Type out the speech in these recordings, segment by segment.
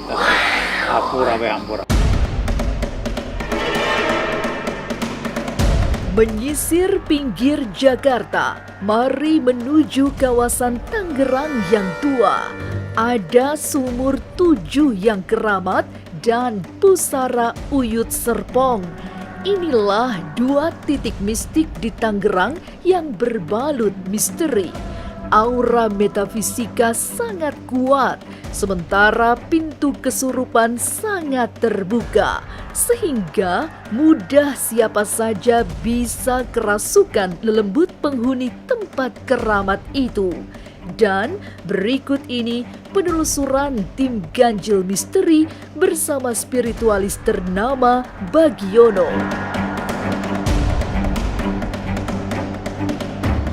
Ampura be ampura. Menyisir pinggir Jakarta, mari menuju kawasan Tangerang yang tua. Ada sumur 7 yang keramat dan pusara Uyut Serpong. Inilah 2 titik mistik di Tangerang yang berbalut misteri. Aura metafisika sangat kuat, sementara pintu kesurupan sangat terbuka, sehingga mudah siapa saja bisa kerasukan lelembut penghuni tempat keramat itu. Dan berikut ini penelusuran tim Ganjil Misteri bersama spiritualis ternama Bagiono.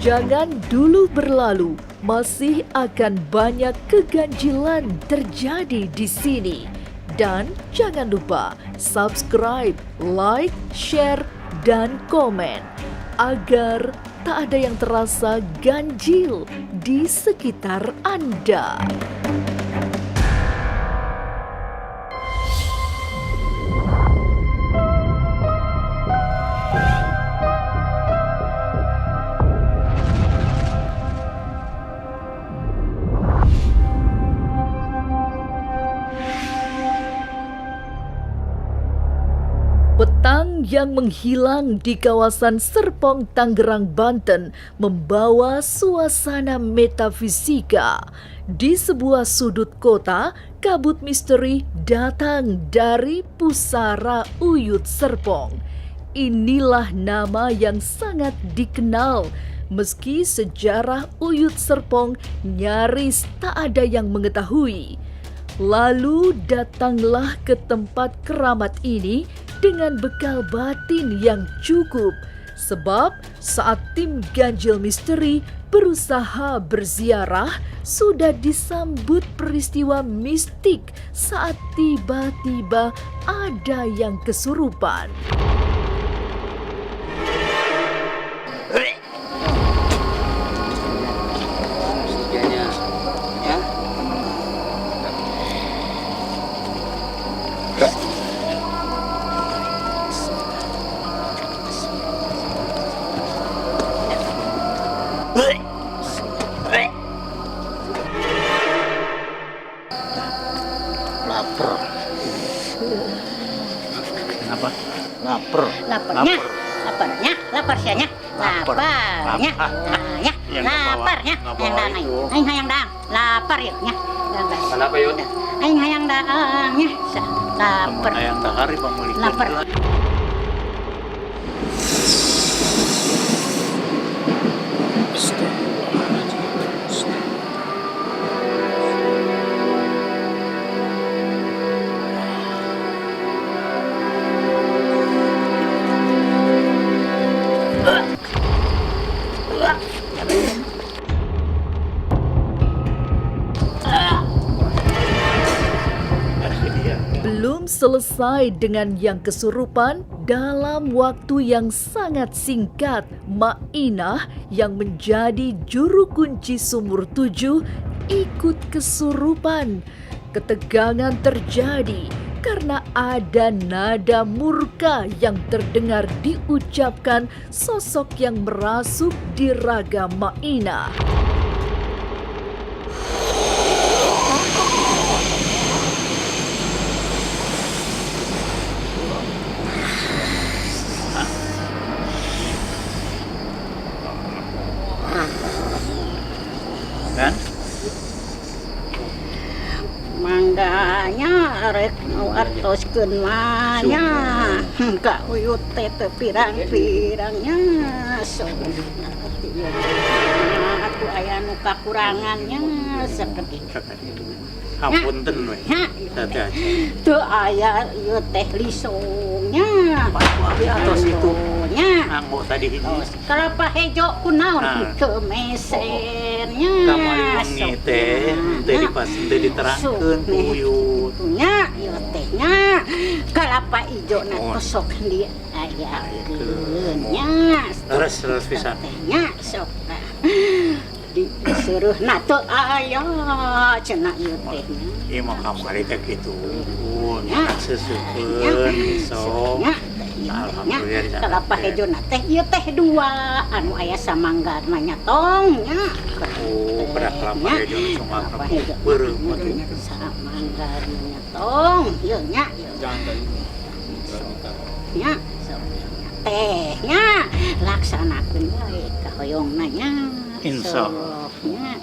Jangan dulu berlalu, masih akan banyak keganjilan terjadi di sini. Dan jangan lupa subscribe, like, share, dan komen agar tak ada yang terasa ganjil di sekitar Anda. Petang yang menghilang di kawasan Serpong, Tangerang, Banten membawa suasana metafisika. Di sebuah sudut kota, kabut misteri datang dari pusara Uyut Serpong. Inilah nama yang sangat dikenal, meski sejarah Uyut Serpong nyaris tak ada yang mengetahui. Lalu datanglah ke tempat keramat ini dengan bekal batin yang cukup, sebab saat tim Ganjil Misteri berusaha berziarah, sudah disambut peristiwa mistik saat tiba-tiba ada yang kesurupan. Lapar. Kenapa? Lapar. Laparnya, lapar sianya, laparnya, laparnya, yang dang, aing hayang dang, lapar yuk nya, Kenapa yuk? aing hayang dangnya, lapar, Ayang dahari pamuli. lapar. Belum selesai dengan yang kesurupan, dalam waktu yang sangat singkat, Mak Inah yang menjadi juru kunci sumur 7 ikut kesurupan. Ketegangan terjadi karena ada nada murka yang terdengar diucapkan sosok yang merasuk di raga Mak Inah. Kan? Mangganya rek artoskeun manya, ka uyut teh teu pirang-pirangnya, atuh aya nu kakurangannya sakedik. Hapunten we. Tati aja. Teu aya ieu teh lisongnya. Abi atos itu. Nya. Anggo tadi ini. Kalapa hejo kunaon Nah. kemesernya. Kamari wengi teh teh dipasinte diterangkeun ku uyut. Nya ieu tehnya kalapa ijo na Oh. sok di ayakeun nya. Terus pisan. Tehnya sok. disuruh nato aya cenah ieu teh. Ieu mah kamari teh kitu. Ya. Sesukeun sok. Alhamdulillah. Kalapa hejona teh ieu teh dua anu aya samanggarna nya tong nya. Oh, pada kelapa hejo cuma Kelapa hejo beureum samanggarna nya tong ieu nya. Nya tehnya laksanakeun wae kahoyongna nya. Insyaallah. Nya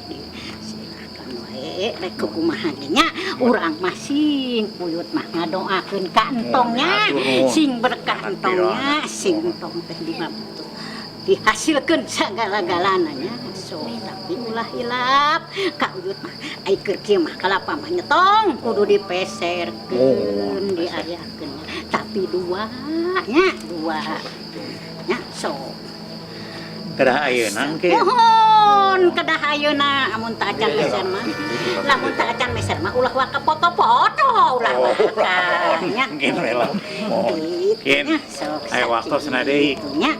silakan wae rek kumaha nya urang mah sing puyut mah ngadoakeun ka entongnya sing berkah entongnya sing entong teh dimabutuh dihasilkeun sagala-galana nya so tapi ulah hilap ka uyut mah ai keur kieu mah kalapa mah nyetong kudu dipeserkeun diayakeun tapi dua nya so kedah ayeuna engke. Mohon kedah ayeuna amun teu acan meser mah. Lamun teu acan meser mah ulah waka foto-foto ulah waka nya. Mungkin rela. Mungkin. Aya waktu cenah deui. Nya.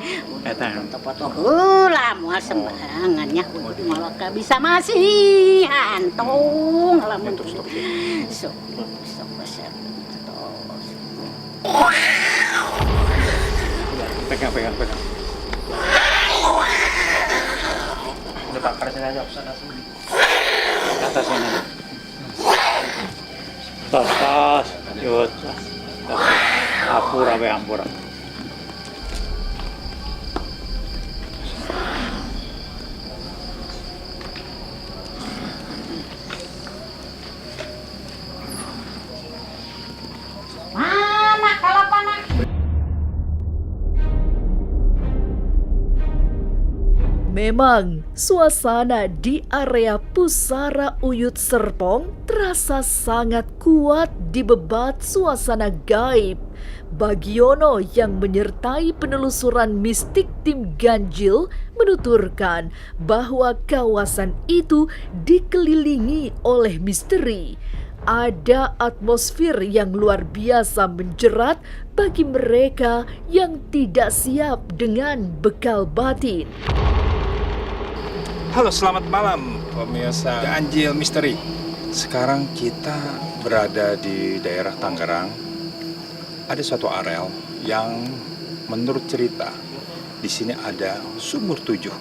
Eta Foto-foto heula moal sembarangan nya kudu malaka bisa masih antung lamun sok beser. pegang. Udah bakar sini aja, sana sini. Atas sini. Tas. Yut. Ampura. Mana kalapana? Memang suasana di area Pusara Uyut Serpong terasa sangat kuat dibebat suasana gaib. Bagiono yang menyertai penelusuran mistik tim Ganjil menuturkan bahwa kawasan itu dikelilingi oleh misteri. Ada atmosfer yang luar biasa menjerat bagi mereka yang tidak siap dengan bekal batin. Halo, selamat malam pemirsa Ganjil Misteri. Sekarang kita berada di daerah Tangerang. Ada suatu areal yang menurut cerita di sini ada sumur 7.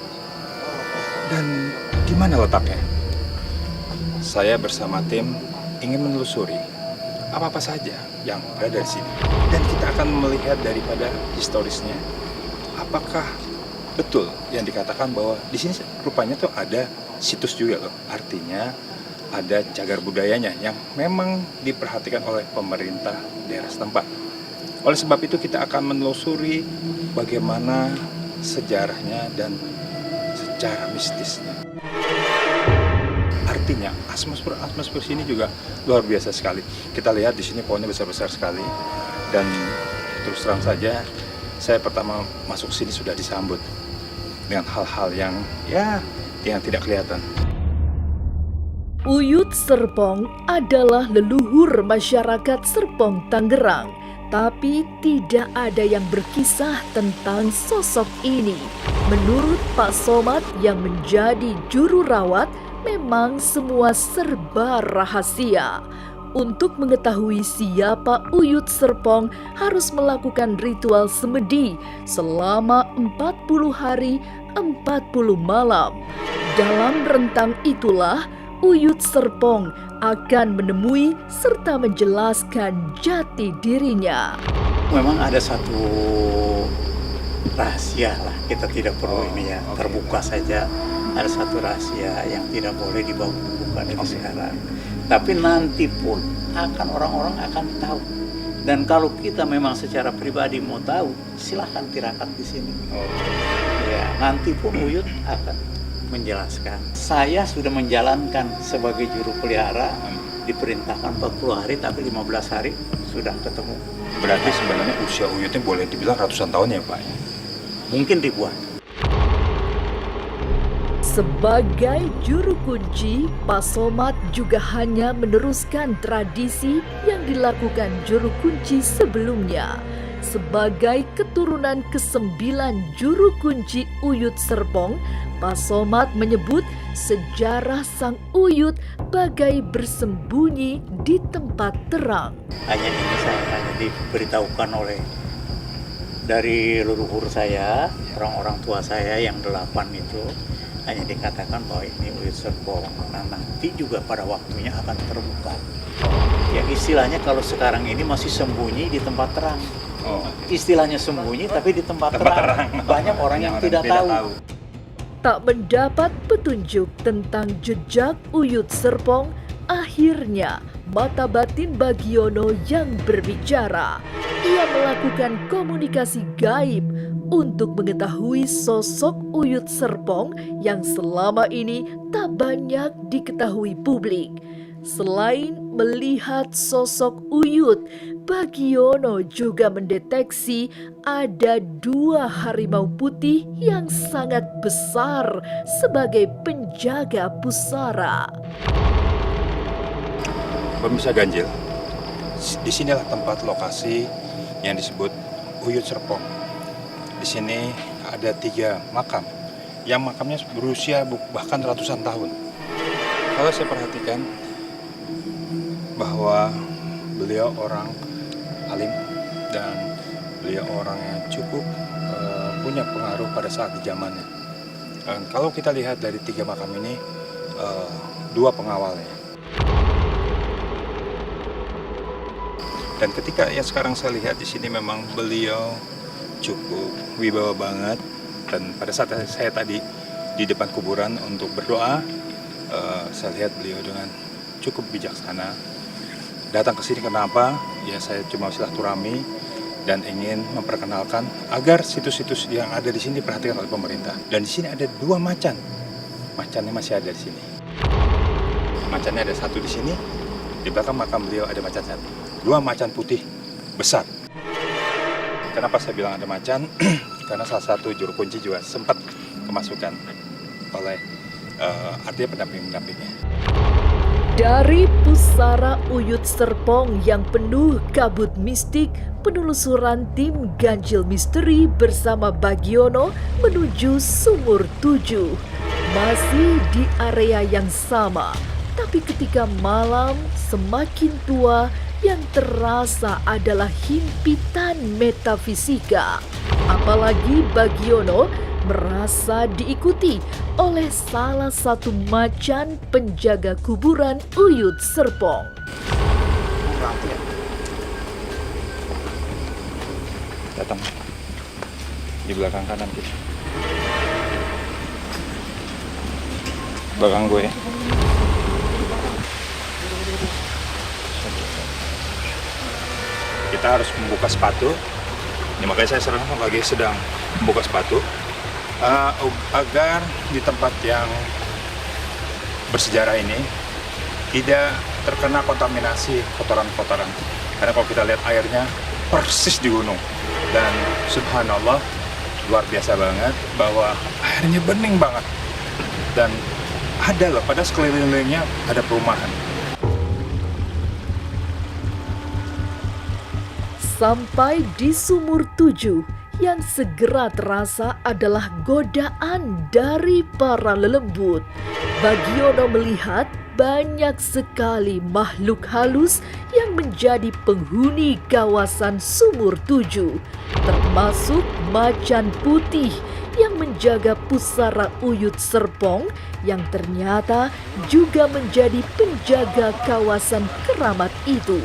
Dan di mana letaknya? Saya bersama tim ingin menelusuri apa-apa saja yang berada di sini. Dan kita akan melihat daripada historisnya. Apakah betul yang dikatakan bahwa di sini rupanya tuh ada situs juga loh. Artinya ada cagar budayanya yang memang diperhatikan oleh pemerintah daerah setempat. Oleh sebab itu kita akan menelusuri bagaimana sejarahnya dan secara mistisnya. Artinya atmosfer sini juga luar biasa sekali. Kita lihat di sini pohonnya besar-besar sekali dan terus terang saja saya pertama masuk sini sudah disambut dengan hal-hal yang tidak kelihatan. Uyut Serpong adalah leluhur masyarakat Serpong Tangerang, tapi tidak ada yang berkisah tentang sosok ini. Menurut Pak Somad yang menjadi juru rawat, memang semua serba rahasia. Untuk mengetahui siapa Uyut Serpong harus melakukan ritual semedi selama 40 hari 40 malam. Dalam rentang itulah Uyut Serpong akan menemui serta menjelaskan jati dirinya. Memang ada satu rahasia lah, kita tidak perlu ini ya, terbuka saja. Ada satu rahasia yang tidak boleh dibuka itu sekarang. Tapi nanti pun orang-orang akan tahu. Dan kalau kita memang secara pribadi mau tahu, silahkan tirakat di sini. Ya, nanti pun Uyut akan menjelaskan. Saya sudah menjalankan sebagai juru pelihara, diperintahkan 40 hari, tapi 15 hari sudah ketemu. Berarti sebenarnya usia Uyutnya boleh dibilang ratusan tahun ya Pak? Mungkin ribuan. Sebagai juru kunci, Pak Somad juga hanya meneruskan tradisi yang dilakukan juru kunci sebelumnya. Sebagai keturunan ke-9 juru kunci Uyut Serpong, Pak Somad menyebut sejarah sang Uyut bagai bersembunyi di tempat terang. Hanya ini saya hanya diberitahukan oleh dari leluhur saya, orang-orang tua saya yang 8 itu, hanya dikatakan bahwa ini Uyut Serpong. Nah, nanti juga pada waktunya akan terbuka. Ya istilahnya kalau sekarang ini masih sembunyi di tempat terang. Istilahnya sembunyi tapi di tempat terang. Banyak orang yang tidak tahu. Tak mendapat petunjuk tentang jejak Uyut Serpong, akhirnya mata batin Bagiono yang berbicara. Ia melakukan komunikasi gaib untuk mengetahui sosok Uyut Serpong yang selama ini tak banyak diketahui publik. Selain melihat sosok Uyut, Bagiono juga mendeteksi ada 2 harimau putih yang sangat besar sebagai penjaga pusara. Pemirsa Ganjil, disinilah tempat lokasi yang disebut Uyut Serpong. Di sini ada 3 makam, yang makamnya berusia bahkan ratusan tahun. Kalau saya perhatikan bahwa beliau orang alim dan beliau orang yang cukup punya pengaruh pada saat di zamannya. Dan kalau kita lihat dari 3 makam ini, 2 pengawalnya. Dan ketika yang sekarang saya lihat di sini memang beliau cukup wibawa banget. Dan pada saat saya tadi di depan kuburan untuk berdoa, saya lihat beliau dengan cukup bijaksana. Datang ke sini kenapa? Ya saya cuma silaturahmi dan ingin memperkenalkan agar situs-situs yang ada di sini diperhatikan oleh pemerintah. Dan di sini ada 2 macan. Macannya masih ada di sini. Macannya ada 1 di sini. Di belakang makam beliau ada macan 1. 2 macan putih besar. Kenapa saya bilang ada macan? Karena salah satu juru kunci juga sempat kemasukan oleh artinya pendamping-pendampingnya. Dari pusara Uyut Serpong yang penuh kabut mistik, penelusuran tim Ganjil Misteri bersama Bagiono menuju Sumur 7. Masih di area yang sama, tapi ketika malam semakin tua, yang terasa adalah himpitan metafisika. Apalagi Bagiono merasa diikuti oleh salah satu macan penjaga kuburan Uyut Serpong. Datang di belakang kanan kita. Belakang gue. Kita harus membuka sepatu. Ini makanya saya sekarang lagi sedang membuka sepatu. Agar di tempat yang bersejarah ini tidak terkena kontaminasi kotoran-kotoran. Karena kalau kita lihat airnya persis di gunung. Dan subhanallah luar biasa banget bahwa airnya bening banget. Dan ada loh, pada sekelilingnya ada perumahan. Sampai di Sumur 7, yang segera terasa adalah godaan dari para lelembut. Bagiono melihat banyak sekali makhluk halus yang menjadi penghuni kawasan Sumur 7, termasuk macan putih yang menjaga pusara Uyut Serpong yang ternyata juga menjadi penjaga kawasan keramat itu.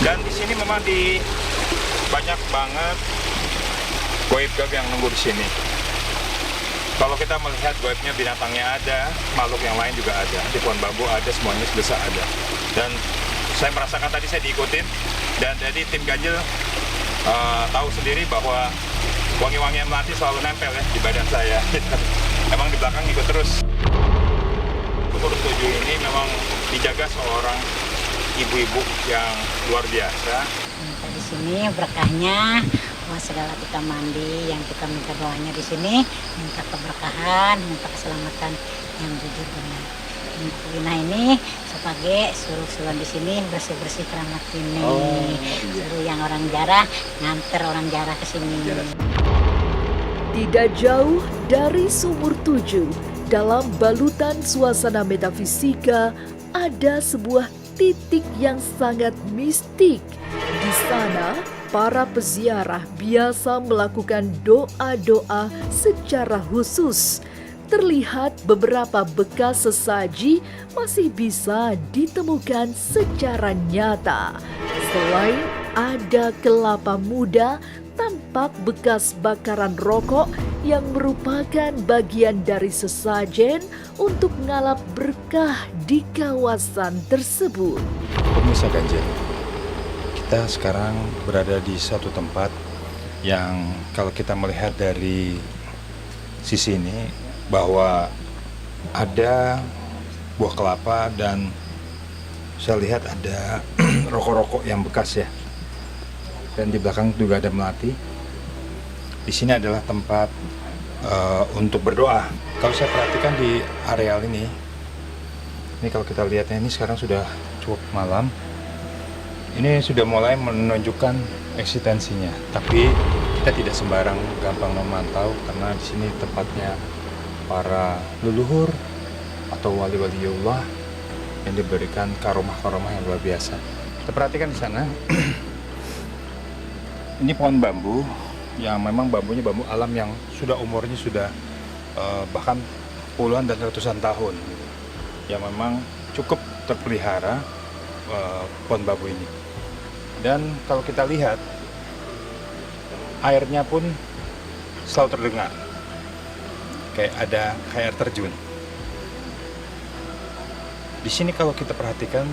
Dan di sini memang banyak banget goib-goib yang nunggu di sini. Kalau kita melihat goibnya, binatangnya ada, makhluk yang lain juga ada. Di pohon bambu ada, semuanya bisa ada. Dan saya merasakan tadi saya diikutin, dan jadi tim Ganjil tahu sendiri bahwa wangi-wangian melati selalu nempel ya di badan saya. Emang di belakang ikut terus. Sumur 7 ini memang dijaga seorang ibu-ibu yang luar biasa. Di sini berkahnya, segala kita mandi, yang kita minta doanya di sini, minta keberkahan, minta keselamatan yang jujur benar. Nah ini sebagai suruh-suruh di sini bersih-bersih keramat ini. Suruh yang orang jarah nganter orang jarah ke sini. Tidak jauh dari Sumur Tujuh, dalam balutan suasana metafisika, ada sebuah titik yang sangat mistik. Di sana, para peziarah biasa melakukan doa-doa secara khusus. Terlihat beberapa bekas sesaji masih bisa ditemukan secara nyata. Selain ada kelapa muda, tampak bekas bakaran rokok yang merupakan bagian dari sesajen untuk ngalap berkah di kawasan tersebut. Pemirsa ganjil, kita sekarang berada di satu tempat yang kalau kita melihat dari sisi ini bahwa ada buah kelapa dan saya lihat ada rokok-rokok yang bekas ya. Dan di belakang juga ada melati. Di sini adalah tempat untuk berdoa. Kalau saya perhatikan di areal ini kalau kita lihatnya ini sekarang sudah cukup malam. Ini sudah mulai menunjukkan eksistensinya. Tapi kita tidak sembarang gampang memantau karena di sini tempatnya para leluhur atau wali-waliullah yang diberikan karomah-karomah yang luar biasa. Kita perhatikan di sana. Ini pohon bambu yang memang bambunya bambu alam yang sudah umurnya sudah bahkan puluhan dan ratusan tahun, yang memang cukup terpelihara pohon bambu ini. Dan kalau kita lihat airnya pun selalu terdengar kayak ada air terjun. Di sini kalau kita perhatikan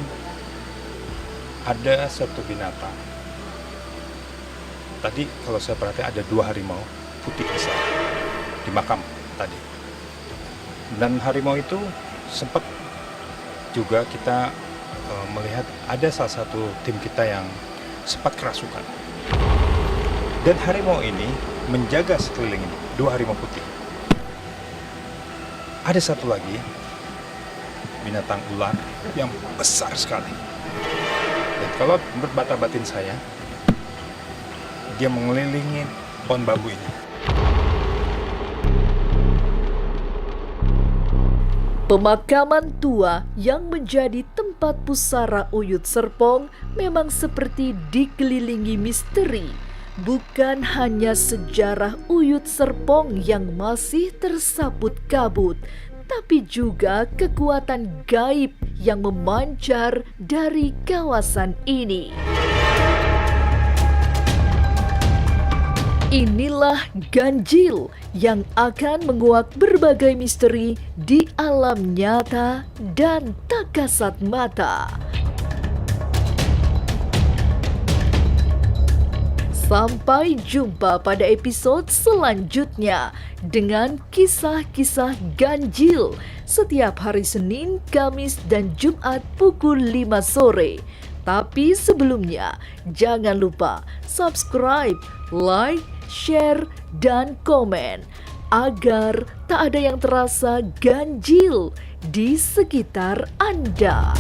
ada satu binatang. Tadi kalau saya perhatikan ada 2 harimau putih besar di makam tadi. Dan harimau itu sempat juga kita melihat ada salah satu tim kita yang sempat kerasukan. Dan harimau ini menjaga sekeliling ini, 2 harimau putih. Ada satu lagi binatang ular yang besar sekali. Dan kalau berbata batin saya, dia mengelilingi pohon bambu ini. Pemakaman tua yang menjadi tempat pusara Uyut Serpong memang seperti dikelilingi misteri. Bukan hanya sejarah Uyut Serpong yang masih tersaput kabut, tapi juga kekuatan gaib yang memancar dari kawasan ini. Inilah ganjil yang akan menguak berbagai misteri di alam nyata dan tak kasat mata. Sampai jumpa pada episode selanjutnya dengan kisah-kisah ganjil setiap hari Senin, Kamis, dan Jumat pukul 5 sore. Tapi sebelumnya, jangan lupa subscribe, like, share, dan komen agar tak ada yang terasa ganjil di sekitar Anda.